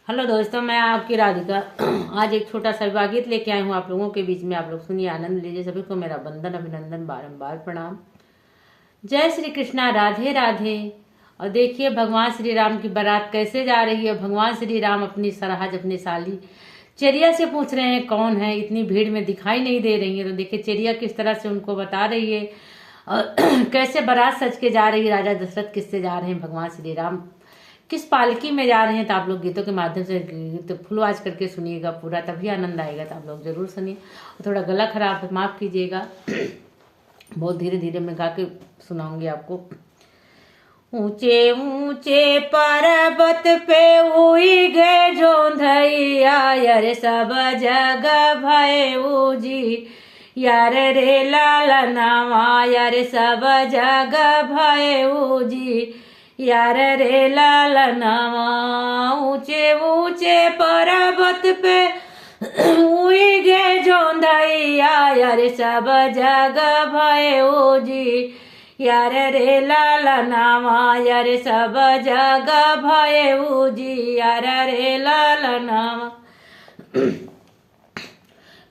Hello दोस्तों, मैं आपकी राधिका। आज एक छोटा सा विवाह गीत लेके आई हूँ आप लोगों के बीच में। आप लोग सुनिए, आनंद लीजिए। सभी को मेरा वंदन अभिनंदन बारंबार प्रणाम। जय श्री कृष्णा, राधे राधे। और देखिए भगवान श्री राम की बारात कैसे जा रही है। भगवान श्री राम अपनी सरहज अपनी साली चेरिया से पूछ रहे हैं कौन है, इतनी भीड़ में दिखाई नहीं दे रही है। तो देखिए चेरिया किस तरह से उनको बता रही है और कैसे बारात सज के जा रही है। राजा दशरथ किससे जा रहे हैं, भगवान श्री राम किस पालकी में जा रहे हैं। तो आप लोग गीतों के माध्यम से गीत फुल आवाज करके सुनिएगा पूरा, तभी आनंद आएगा। तो आप लोग जरूर सुनिए। थोड़ा गला खराब है, माफ कीजिएगा। बहुत धीरे धीरे मैं गा के सुनाऊंगी आपको। ऊंचे ऊंचे पर्वत पे हुई गे जोंधैया, यार सब जगह भय जी। यार रे लाला नामा, यार सब जगह भय जी। यार रे लाला नामा। ऊंचे ऊंचे पर्वत पे हुई गे जोंधैया, यार सब जगह भय जी। यार रे लाला नामा, यार सब जगह भय जी। यार रे लाला नामा।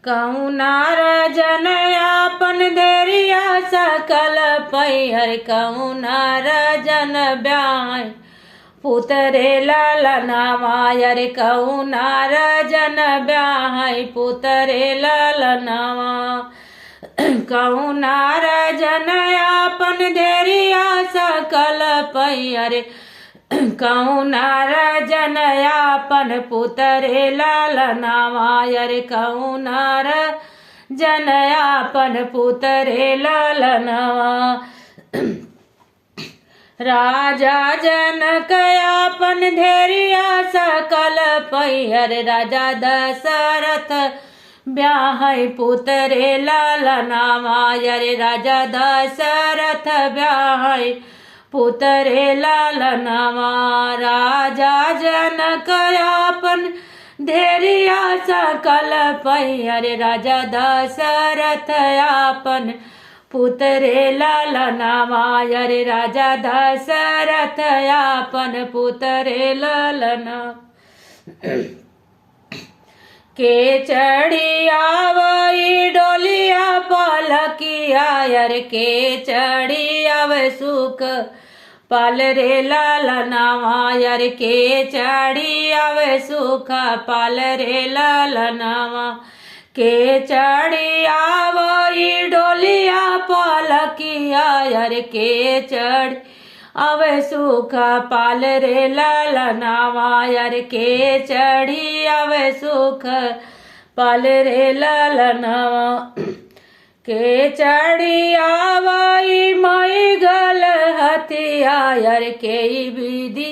कौनार जन आपन देरिया सकल पैर, कौनार जन ब्याह पुतरे लाला नामा। यार कौनार जन ब्याह पुतरे लाला नामा। कौनार जन आपन देरिया सकल पैर, कौनार जन आपन पुतरे लाला नामा। यार कौनार जन आपन पुतरे लाला नामा। राजा जनक आपन धेरिया सकल पैर, राजा दशरथ ब्याह पुतरे लाला नामा। यार राजा दशरथ ब्याह पुतरे लाला नामा। राजा जनक आपन धेरिया सकल पैर, राजा दशरथ आपन पुतरे लाला नामा। यार राजा दशरथ आपन पुतरे लाला नामा। के चढ़िया वही डोलिया पालकिया, यार के चढ़िया व सुख पाल रे लाला नामा। यार के चढ़िया व सुख पाल रे लाला नामा। के चढ़िया वही डोलिया पालकिया, यार के चढ़ अब सुख पाल रे लाला नामा। यार के चढ़ी अब सुख पाल रे लाला नामा। के चढ़ी आवई मई गल हथिया, यार के विधि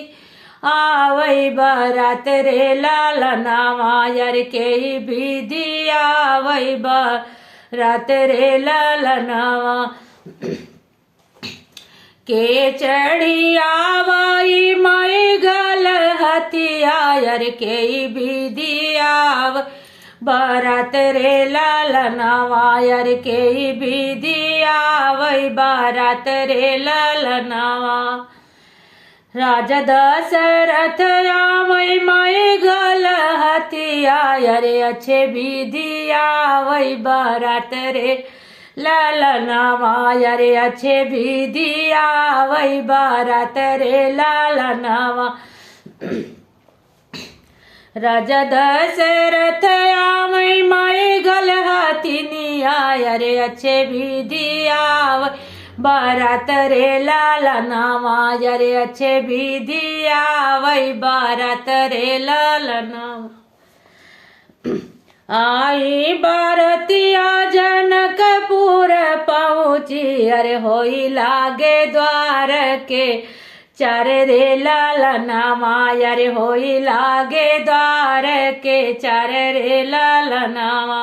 आवई बारात रे लाला नामा। यार के विधि आवई बारात रे लाला नामा। के चढ़ी आवई मई गल हथिया, यार के विधि आव बारात रे लाला नामा। यार के विधि आवई बारात रे लाला नामा। राजा दशरथ आवई मई गल हथिया, यार अच्छे विधि आवई बारात रे लाला नामा। यार अच्छे विधि आवई बारात रे लाला नामा। राजा दशरथ आवई मई गल हथिनिया, यार अच्छे विधि आवई बारात रे लाला नामा। यार अच्छे विधि आवई बारात रे लाला नामा। आई बारतिया जनकपुर पहुँची, अरे होई लागे द्वार के चार रे लाला नामा। यार होई लागे द्वार के चार रे लाला नामा।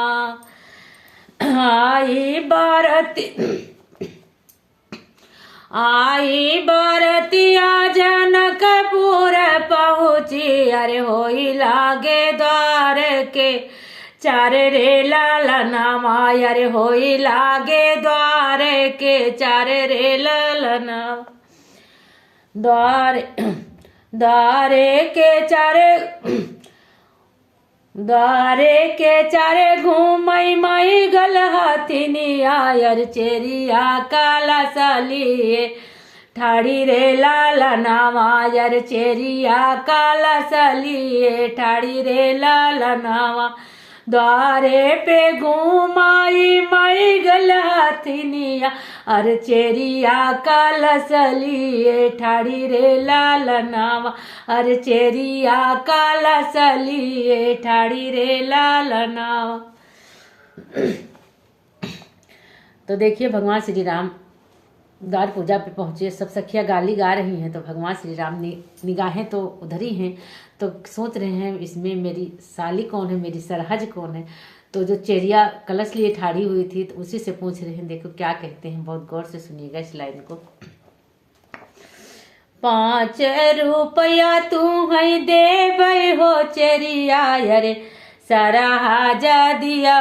आई बारतिया जनकपुर पहुँची, अरे होई लागे द्वार के चार रे लाला नामा। यार होई लागे द्वार के चार रे लाला नामा। द्वारे के चारे द्वारे के चारे घूमई मई गल हथिनिया यर चेरिया काला सलिए ठाड़ी रे लाला नावा यर चेरिया काला सलिए ठाड़ी रे लाला नावा द्वारे पे घूमाई मई गल हथिनिया अर चेरिया काला सलिए ठाड़ी रे लाला नावा अर चेरिया काला सलिए ठाड़ी रे लाला नावा। तो देखिए भगवान श्री राम द्वार पूजा पे पहुँचे, सब सखियाँ गाली गा रही हैं, तो भगवान श्री राम ने निगाहें तो उधर ही हैं, तो सोच रहे हैं इसमें मेरी साली कौन है, मेरी सरहज कौन है। तो जो चेरिया कलश लिए ठाड़ी हुई थी तो उसी से पूछ रहे हैं। देखो क्या कहते हैं, बहुत गौर से सुनिएगा इस लाइन को। 5 रुपया तू है दे हो चेरिया अरे सरहाजा दिया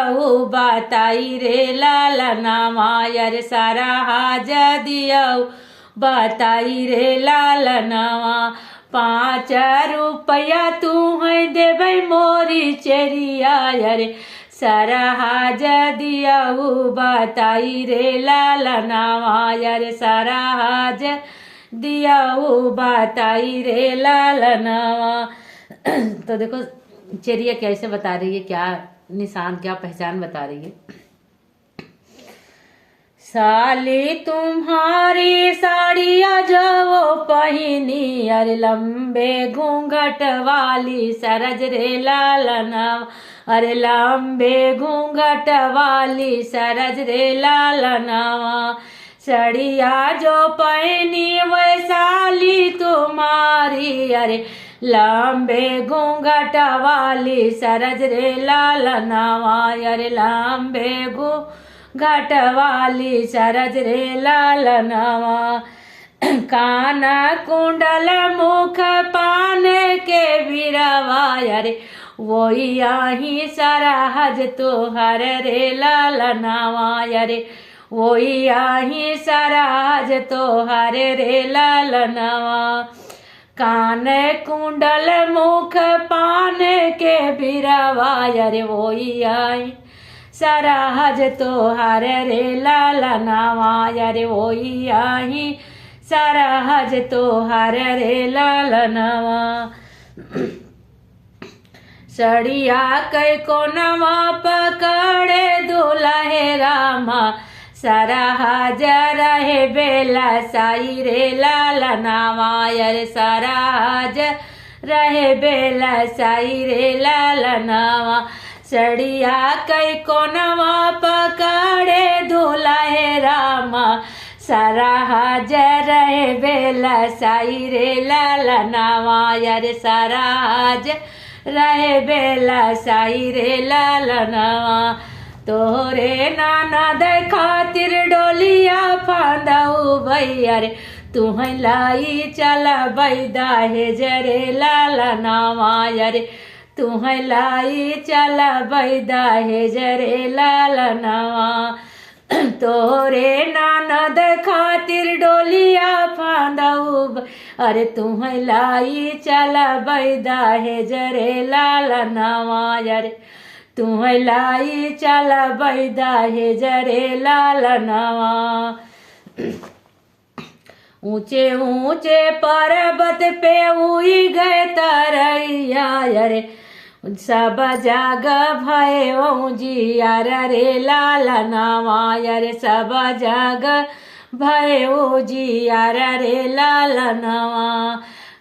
बताई रे लाला नावा यार सरहाजा दिया बताई रे लाला नावा। 5 रुपया तू है देबै मोरी चेरिया यार सरहाजा दिया बताई रे लाला नावा यार सरहाजा दिया बताई रे लाला नावा। तो देखो चेरिया कैसे बता रही है, क्या निशान क्या पहचान बता रही है। साली तुम्हारी साड़िया जो पहनी अरे लंबे घूंघट वाली सरज रे लाला नावा अरे लंबे घूंघट वाली सरज रे लाला नावा। साड़िया जो पहनी वैसाली तुम्हारी अरे लंबे घूंघट वाली सरज रे लाला नावा अरे लंबे घूंघट वाली सरज रे लाला नावा। कान कुंडल मुख पान के बिरवा अरे वही आही सरहज तोहर रे लाला नावा अरे वही आही सरहज तोहर रे लाला नावा। कान कुंडल मुख पान के बिरवा अरे वही आई सरहज तोहर रे लाला नावा अरे वही आई सरहज तोहर रे लाला नावा। सड़िया कै कोनवा पकड़े दुल्हे रामा सरहज रहे बेला साई रे लाला नावा अरे सरहज रहे बेला साई रे लाला नावा। सड़िया कै कोनवा पकड़े दुल्हे रामा सरहज रहे बेला साई रे लाला नावा अरे सरहज रहे बेला साई रे लाला नावा। तोरे नाना दे खातिर डोलिया फांदऊ भैया रे तुहं लाई चला बैदा हे जरे लाला नावा अरे तुहं लाई चला बैदा हे जरे लाला नावा। तोरे नानद खातिर डोलिया फांदऊ अरे तुहं लाई चला बैदा हे जरे लाला नावा अरे तुहं लाई चला बैदा हे जरे लाला नावा। ऊंचे ऊंचे पर्वत पे उई गए तरैया अरे सब जग भयो जियार रे लाला नावा अरे सब जग भयो जियार रे लाला नावा।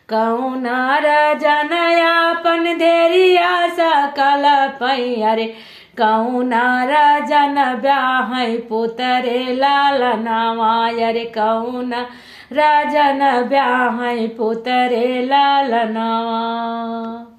कौना रजन यापन धेरिया सकल पैया रे कौना रजन ब्याह पुतरे लाला नावा अरे कौना रजन ब्याह पुतरे लाला नावा।